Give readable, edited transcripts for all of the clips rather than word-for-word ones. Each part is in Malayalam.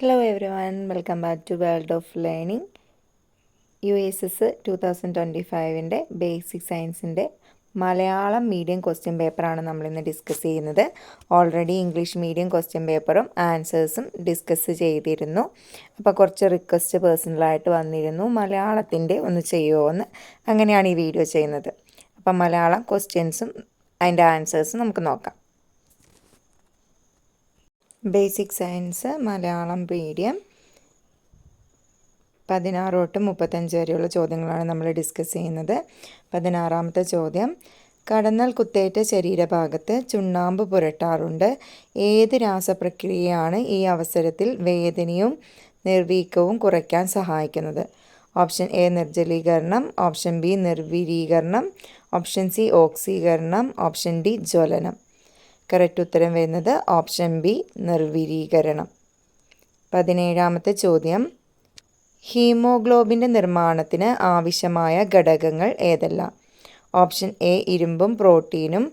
Hello everyone, welcome back to World of Learning. USS 2025-ൻ്റെ ബേസിക് സയൻസിൻ്റെ മലയാളം മീഡിയം ക്വസ്റ്റ്യൻ പേപ്പറാണ് നമ്മളിന്ന് ഡിസ്കസ് ചെയ്യുന്നത്. ഓൾറെഡി ഇംഗ്ലീഷ് മീഡിയം ക്വസ്റ്റ്യൻ പേപ്പറും ആൻസേഴ്സും ഡിസ്കസ് ചെയ്തിരുന്നു. അപ്പോൾ കുറച്ച് റിക്വസ്റ്റ് പേഴ്സണലായിട്ട് വന്നിരുന്നു, മലയാളത്തിൻ്റെ ഒന്ന് ചെയ്യുമോ എന്ന്. അങ്ങനെയാണ് ഈ വീഡിയോ ചെയ്യുന്നത്. അപ്പം മലയാളം ക്വസ്റ്റ്യൻസും അതിൻ്റെ ആൻസേഴ്സും നമുക്ക് നോക്കാം. ബേസിക് സയൻസ് മലയാളം മീഡിയം 16 തൊട്ട് 35 വരെയുള്ള ചോദ്യങ്ങളാണ് നമ്മൾ ഡിസ്കസ് ചെയ്യുന്നത്. 16ാമത്തെ ചോദ്യം, കടന്നൽ കുത്തേറ്റ ശരീരഭാഗത്ത് ചുണ്ണാമ്പ് പുരട്ടാറുണ്ട്. ഏത് രാസപ്രക്രിയയാണ് ഈ അവസരത്തിൽ വേദനയും നിർവീക്കവും കുറയ്ക്കാൻ സഹായിക്കുന്നത്? ഓപ്ഷൻ എ നിർജ്ജലീകരണം, ഓപ്ഷൻ ബി നിർവിരീകരണം, ഓപ്ഷൻ സി ഓക്സീകരണം, ഓപ്ഷൻ ഡി ജ്വലനം. കറക്റ്റ് ഉത്തരം വരുന്നത് ഓപ്ഷൻ ബി നിർവിരീകരണം. 17ാമത്തെ ചോദ്യം, ഹീമോഗ്ലോബിൻ്റെ നിർമ്മാണത്തിന് ആവശ്യമായ ഘടകങ്ങൾ ഏതെല്ലാം? ഓപ്ഷൻ എ ഇരുമ്പും പ്രോട്ടീനും,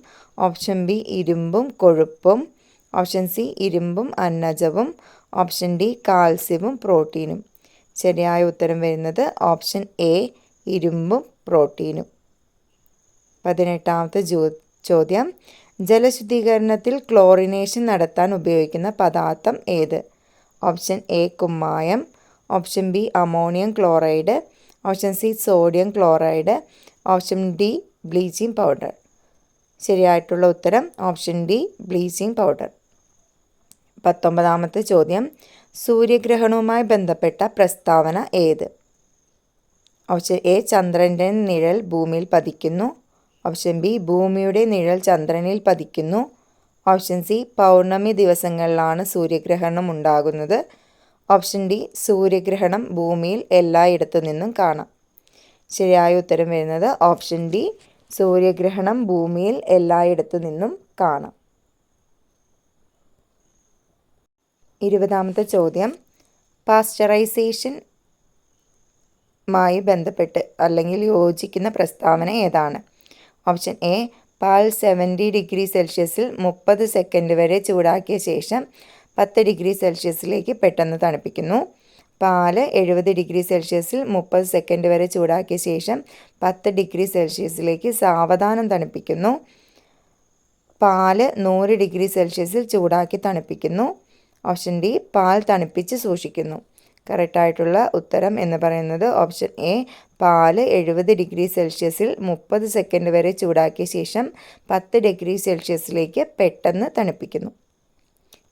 ഓപ്ഷൻ ബി ഇരുമ്പും കൊഴുപ്പും, ഓപ്ഷൻ സി ഇരുമ്പും അന്നജവും, ഓപ്ഷൻ ഡി കാൽസ്യവും പ്രോട്ടീനും. ശരിയായ ഉത്തരം വരുന്നത് ഓപ്ഷൻ എ ഇരുമ്പും പ്രോട്ടീനും. 18ാമത്തെ ചോദ്യം, ജലശുദ്ധീകരണത്തിൽ ക്ലോറിനേഷൻ നടത്താൻ ഉപയോഗിക്കുന്ന പദാർത്ഥം ഏത്? ഓപ്ഷൻ എ കുമ്മായം, option B ammonium chloride, option C sodium chloride, option D bleaching powder. ശരിയായിട്ടുള്ള ഉത്തരം ഓപ്ഷൻ ഡി ബ്ലീച്ചിങ് പൗഡർ. 19ാമത്തെ ചോദ്യം, സൂര്യഗ്രഹണവുമായി ബന്ധപ്പെട്ട പ്രസ്താവന ഏത്? ഓപ്ഷൻ എ ചന്ദ്രൻ്റെ നിഴൽ ഭൂമിയിൽ പതിക്കുന്നു, ഓപ്ഷൻ ബി ഭൂമിയുടെ നിഴൽ ചന്ദ്രനിൽ പതിക്കുന്നു, ഓപ്ഷൻ സി പൗർണമി ദിവസങ്ങളിലാണ് സൂര്യഗ്രഹണം ഉണ്ടാകുന്നത്, ഓപ്ഷൻ ഡി സൂര്യഗ്രഹണം ഭൂമിയിൽ എല്ലായിടത്തു നിന്നും കാണാം. ശരിയായ ഉത്തരം വരുന്നത് ഓപ്ഷൻ ഡി സൂര്യഗ്രഹണം ഭൂമിയിൽ എല്ലായിടത്തു നിന്നും കാണാം. 20ാമത്തെ ചോദ്യം, പാസ്ചറൈസേഷനുമായി ബന്ധപ്പെട്ട് അല്ലെങ്കിൽ യോജിക്കുന്ന പ്രസ്താവന ഏതാണ്? ഓപ്ഷൻ എ പാൽ 70 ഡിഗ്രി സെൽഷ്യസിൽ 30 സെക്കൻഡ് വരെ ചൂടാക്കിയ ശേഷം 10 ഡിഗ്രി സെൽഷ്യസിലേക്ക് പെട്ടെന്ന് തണുപ്പിക്കുന്നു. പാല് 70 ഡിഗ്രി സെൽഷ്യസിൽ 30 സെക്കൻഡ് വരെ ചൂടാക്കിയ ശേഷം 10 ഡിഗ്രി സെൽഷ്യസിലേക്ക് സാവധാനം തണുപ്പിക്കുന്നു. പാല് 100 ഡിഗ്രി സെൽഷ്യസിൽ ചൂടാക്കി തണുപ്പിക്കുന്നു. ഓപ്ഷൻ ഡി പാൽ തണുപ്പിച്ച് സൂക്ഷിക്കുന്നു. കറക്റ്റായിട്ടുള്ള ഉത്തരം എന്ന് പറയുന്നത് ഓപ്ഷൻ എ പാല് 70 ഡിഗ്രി സെൽഷ്യസിൽ 30 സെക്കൻഡ് വരെ ചൂടാക്കിയ ശേഷം 10 ഡിഗ്രി സെൽഷ്യസിലേക്ക് പെട്ടെന്ന് തണുപ്പിക്കുന്നു.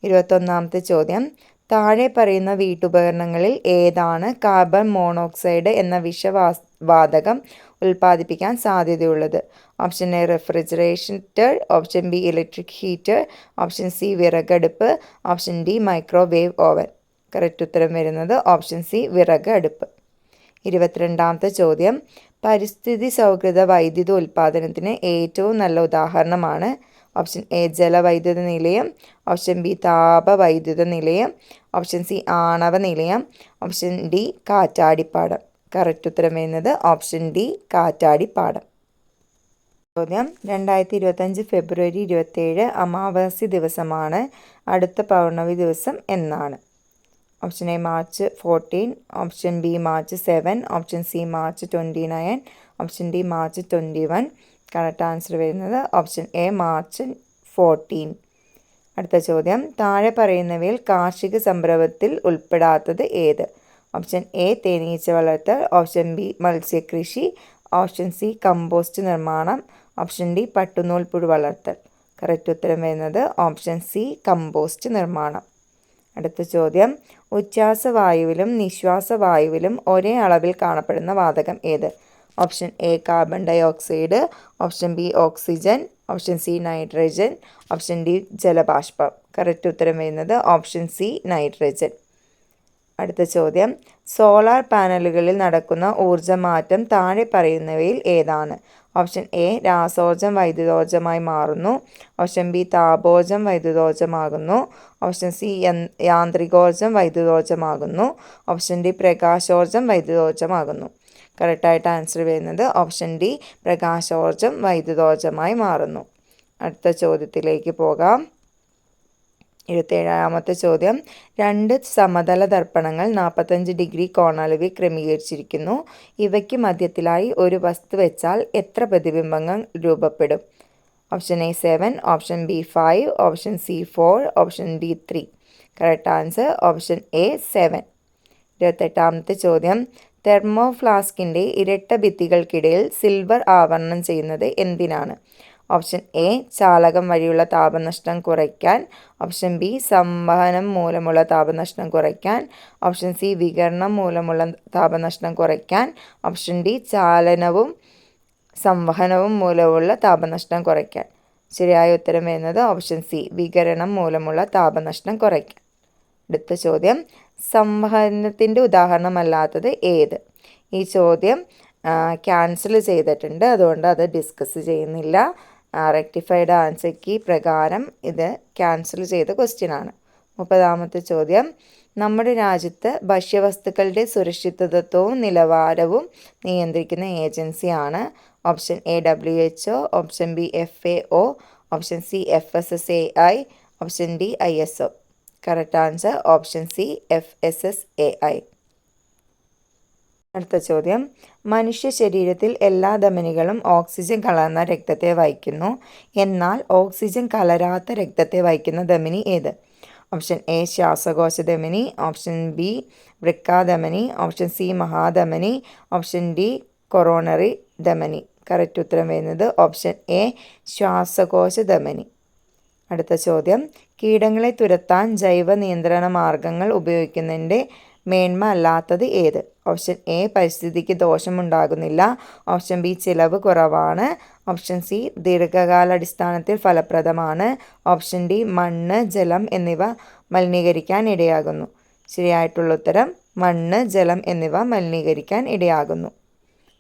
21ാമത്തെ ചോദ്യം, താഴെ പറയുന്ന വീട്ടുപകരണങ്ങളിൽ ഏതാണ് കാർബൺ മോണോക്സൈഡ് എന്ന വിഷവാതകം ഉൽപ്പാദിപ്പിക്കാൻ സാധ്യതയുള്ളത്? Option A refrigerator, option B electric heater, option C വിറകടുപ്പ്, option D microwave oven. Correct ഉത്തരം വരുന്നത് ഓപ്ഷൻ സി വിറക് അടുപ്പ്. 22ാമത്തെ ചോദ്യം, പരിസ്ഥിതി സൗഹൃദ വൈദ്യുത ഉൽപ്പാദനത്തിന് ഏറ്റവും നല്ല ഉദാഹരണമാണ്? ഓപ്ഷൻ എ ജലവൈദ്യുത നിലയം, ഓപ്ഷൻ ബി താപവൈദ്യുത നിലയം, ഓപ്ഷൻ സി ആണവ നിലയം, ഓപ്ഷൻ ഡി കാറ്റാടിപ്പാടം. കറക്റ്റ് ഉത്തരം വരുന്നത് ഓപ്ഷൻ ഡി കാറ്റാടിപ്പാടം. ചോദ്യം, 2025 ഫെബ്രുവരി 27 അമാവാസി ദിവസമാണ്. അടുത്ത പൗർണമി ദിവസം എന്നാണ്? Option A March 14, option B March 7, option C March 29, option D March 21. Correct answer വരുന്നത് ഓപ്ഷൻ എ മാർച്ച് 14. അടുത്ത ചോദ്യം, താഴെ പറയുന്നവയിൽ കാർഷിക സംരംഭത്തിൽ ഉൾപ്പെടാത്തത് ഏത്? ഓപ്ഷൻ എ തേനീച്ച വളർത്തൽ, ഓപ്ഷൻ ബി മത്സ്യകൃഷി, ഓപ്ഷൻ സി കമ്പോസ്റ്റ് നിർമ്മാണം, ഓപ്ഷൻ ഡി പട്ടുനൂൽപ്പുഴു വളർത്തൽ. കറക്റ്റ് ഉത്തരം വരുന്നത് ഓപ്ഷൻ സി കമ്പോസ്റ്റ് നിർമ്മാണം. അടുത്ത ചോദ്യം, ഉച്ഛ്വാസവായുവിലും നിശ്വാസവായുവിലും ഒരേ അളവിൽ കാണപ്പെടുന്ന വാതകം ഏത്? Option A carbon dioxide, option B oxygen, option C nitrogen, option D ജലബാഷ്പം. കറക്റ്റ് ഉത്തരം വരുന്നത് ഓപ്ഷൻ സി നൈട്രജൻ. അടുത്ത ചോദ്യം, സോളാർ പാനലുകളിൽ നടക്കുന്ന ഊർജ്ജമാറ്റം താഴെ പറയുന്നവയിൽ ഏതാണ്? ഓപ്ഷൻ എ രാസോർജം വൈദ്യുതോർജ്ജമായി മാറുന്നു, ഓപ്ഷൻ ബി താപോർജ്ജം വൈദ്യുതോർജ്ജമാകുന്നു, ഓപ്ഷൻ സി യാന്ത്രികോർജ്ജം വൈദ്യുതോർജ്ജമാകുന്നു, ഓപ്ഷൻ ഡി പ്രകാശോർജ്ജം വൈദ്യുതോർജ്ജമാകുന്നു. കറക്റ്റായിട്ട് ആൻസർ വരുന്നത് ഓപ്ഷൻ ഡി പ്രകാശോർജ്ജം വൈദ്യുതോർജ്ജമായി മാറുന്നു. അടുത്ത ചോദ്യത്തിലേക്ക് പോകാം. 27ാമത്തെ ചോദ്യം, 2 സമതല ദർപ്പണങ്ങൾ 45 ഡിഗ്രി കോണളവിൽ ക്രമീകരിച്ചിരിക്കുന്നു. ഇവയ്ക്ക് മധ്യത്തിലായി ഒരു വസ്തു വെച്ചാൽ എത്ര പ്രതിബിംബങ്ങൾ രൂപപ്പെടും? Option A 7, option B 5, option C 4, option D 3. Correct answer option A 7. 28ാമത്തെ ചോദ്യം, തെർമോ ഫ്ലാസ്കിൻ്റെ ഇരട്ട ഭിത്തികൾക്കിടയിൽ സിൽവർ ആവരണം ചെയ്യുന്നത് എന്തിനാണ്? ഓപ്ഷൻ എ ചാലകം വഴിയുള്ള താപനഷ്ടം കുറയ്ക്കാൻ, ഓപ്ഷൻ ബി സംവഹനം മൂലമുള്ള താപനഷ്ടം കുറയ്ക്കാൻ, ഓപ്ഷൻ സി വികിരണം മൂലമുള്ള താപനഷ്ടം കുറയ്ക്കാൻ, ഓപ്ഷൻ ഡി ചാലനവും സംവഹനവും മൂലമുള്ള താപനഷ്ടം കുറയ്ക്കാൻ. ശരിയായ ഉത്തരം വരുന്നത് ഓപ്ഷൻ സി വികിരണം മൂലമുള്ള താപനഷ്ടം കുറയ്ക്കാൻ. അടുത്ത ചോദ്യം, സംവഹനത്തിൻ്റെ ഉദാഹരണമല്ലാത്തത് ഏത്? ഈ ചോദ്യം ക്യാൻസൽ ചെയ്തിട്ടുണ്ട്, അതുകൊണ്ട് അത് ഡിസ്കസ് ചെയ്യുന്നില്ല. റെക്ടിഫൈഡ് ആൻസർ കീ പ്രകാരം ഇത് ക്യാൻസൽ ചെയ്ത ക്വസ്റ്റ്യനാണ്. 30ാമത്തെ ചോദ്യം, നമ്മുടെ രാജ്യത്ത് ഭക്ഷ്യവസ്തുക്കളുടെ സുരക്ഷിതത്വവും നിലവാരവും നിയന്ത്രിക്കുന്ന ഏജൻസിയാണ്? Option A WHO, option B FAO, option C FSSAI, option D ISO. Correct answer option C FSSAI. അടുത്ത ചോദ്യം, മനുഷ്യ ശരീരത്തിൽ എല്ലാ ധമനികളും ഓക്സിജൻ കലർന്ന രക്തത്തെ വഹിക്കുന്നു, എന്നാൽ ഓക്സിജൻ കലരാത്ത രക്തത്തെ വഹിക്കുന്ന ധമനി ഏത്? ഓപ്ഷൻ എ ശ്വാസകോശ ധമനി, ഓപ്ഷൻ ബി വൃക്കാധമനി, ഓപ്ഷൻ സി മഹാധമനി, ഓപ്ഷൻ ഡി കൊറോണറി ധമനി. കറക്റ്റ് ഉത്തരം വരുന്നത് ഓപ്ഷൻ എ ശ്വാസകോശ ധമനി. അടുത്ത ചോദ്യം, കീടങ്ങളെ തുരത്താൻ ജൈവ നിയന്ത്രണ മാർഗങ്ങൾ ഉപയോഗിക്കുന്നതിൻ്റെ മേന്മ അല്ലാത്തത് ഏത്? ഓപ്ഷൻ എ പരിസ്ഥിതിക്ക് ദോഷമുണ്ടാകുന്നില്ല, ഓപ്ഷൻ ബി ചിലവ് കുറവാണ്, ഓപ്ഷൻ സി ദീർഘകാലാടിസ്ഥാനത്തിൽ ഫലപ്രദമാണ്, ഓപ്ഷൻ ഡി മണ്ണ് ജലം എന്നിവ മലിനീകരിക്കാൻ ഇടയാകുന്നു. ശരിയായിട്ടുള്ള ഉത്തരം മണ്ണ് ജലം എന്നിവ മലിനീകരിക്കാൻ ഇടയാകുന്നു.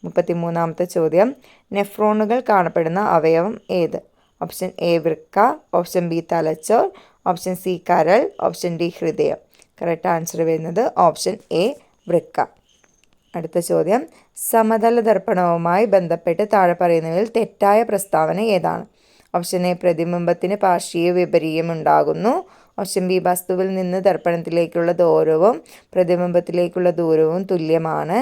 33ാമത്തെ ചോദ്യം, നെഫ്രോണുകൾ കാണപ്പെടുന്ന അവയവം ഏത്? ഓപ്ഷൻ എ വൃക്ക, ഓപ്ഷൻ ബി തലച്ചോർ, ഓപ്ഷൻ സി കരൾ, ഓപ്ഷൻ ഡി ഹൃദയം. കറക്റ്റ് ആൻസർ വരുന്നത് ഓപ്ഷൻ എ വൃക്ക. അടുത്ത ചോദ്യം, സമതല ദർപ്പണവുമായി ബന്ധപ്പെട്ട് താഴെ പറയുന്നവയിൽ തെറ്റായ പ്രസ്താവന ഏതാണ്? ഓപ്ഷൻ എ പ്രതിബിംബത്തിന് പാർശ്വീയ വിപര്യം ഉണ്ടാകുന്നു, ഓപ്ഷൻ ബി വസ്തുവിൽ നിന്ന് ദർപ്പണത്തിലേക്കുള്ള ദൂരവും പ്രതിബിംബത്തിലേക്കുള്ള ദൂരവും തുല്യമാണ്,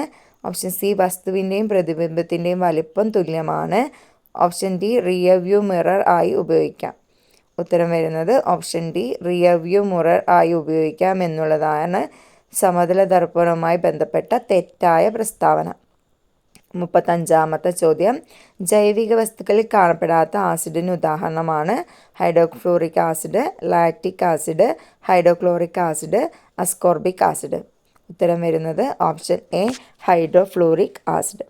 ഓപ്ഷൻ സി വസ്തുവിൻ്റെയും പ്രതിബിംബത്തിൻ്റെയും വലിപ്പം തുല്യമാണ്, option D rear view mirror ആയി ഉപയോഗിക്കാം. ഉത്തരം വരുന്നത് option D rear view mirror ആയി ഉപയോഗിക്കാം എന്നുള്ളതാണ് സമതല ദർപ്പണവുമായി ബന്ധപ്പെട്ട തെറ്റായ പ്രസ്താവന. 35ാമത്തെ ചോദ്യം, ജൈവിക വസ്തുക്കളിൽ കാണപ്പെടാത്ത ആസിഡിന് ഉദാഹരണമാണ് hydrochloric acid, lactic acid, hydrochloric acid, ascorbic acid. ഉത്തരം വരുന്നത് option A hydrofluoric acid.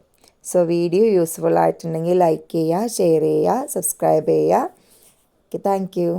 So video useful ആയിട്ടുണ്ടെങ്കിൽ ലൈക്ക് ചെയ്യുക, ഷെയർ ചെയ്യുക, സബ്സ്ക്രൈബ് ചെയ്യുക. Thank you.